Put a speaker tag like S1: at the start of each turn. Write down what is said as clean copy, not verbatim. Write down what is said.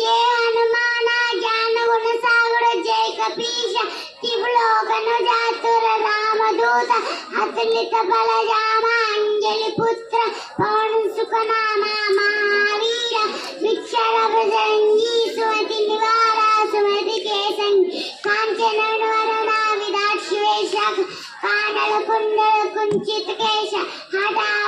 S1: जय हनुमान ज्ञान गुण सागर जय कपीश त्रिलोकन जातुर राम दूत अतुलित बल जाम अंजलि पुत्र पवन सुख नामा महावीर विक्षर भजंगी सुमति निवार सुमति केसं कांचन वरण विराट शिवेश कानल कुंडल कुंचित केश हटा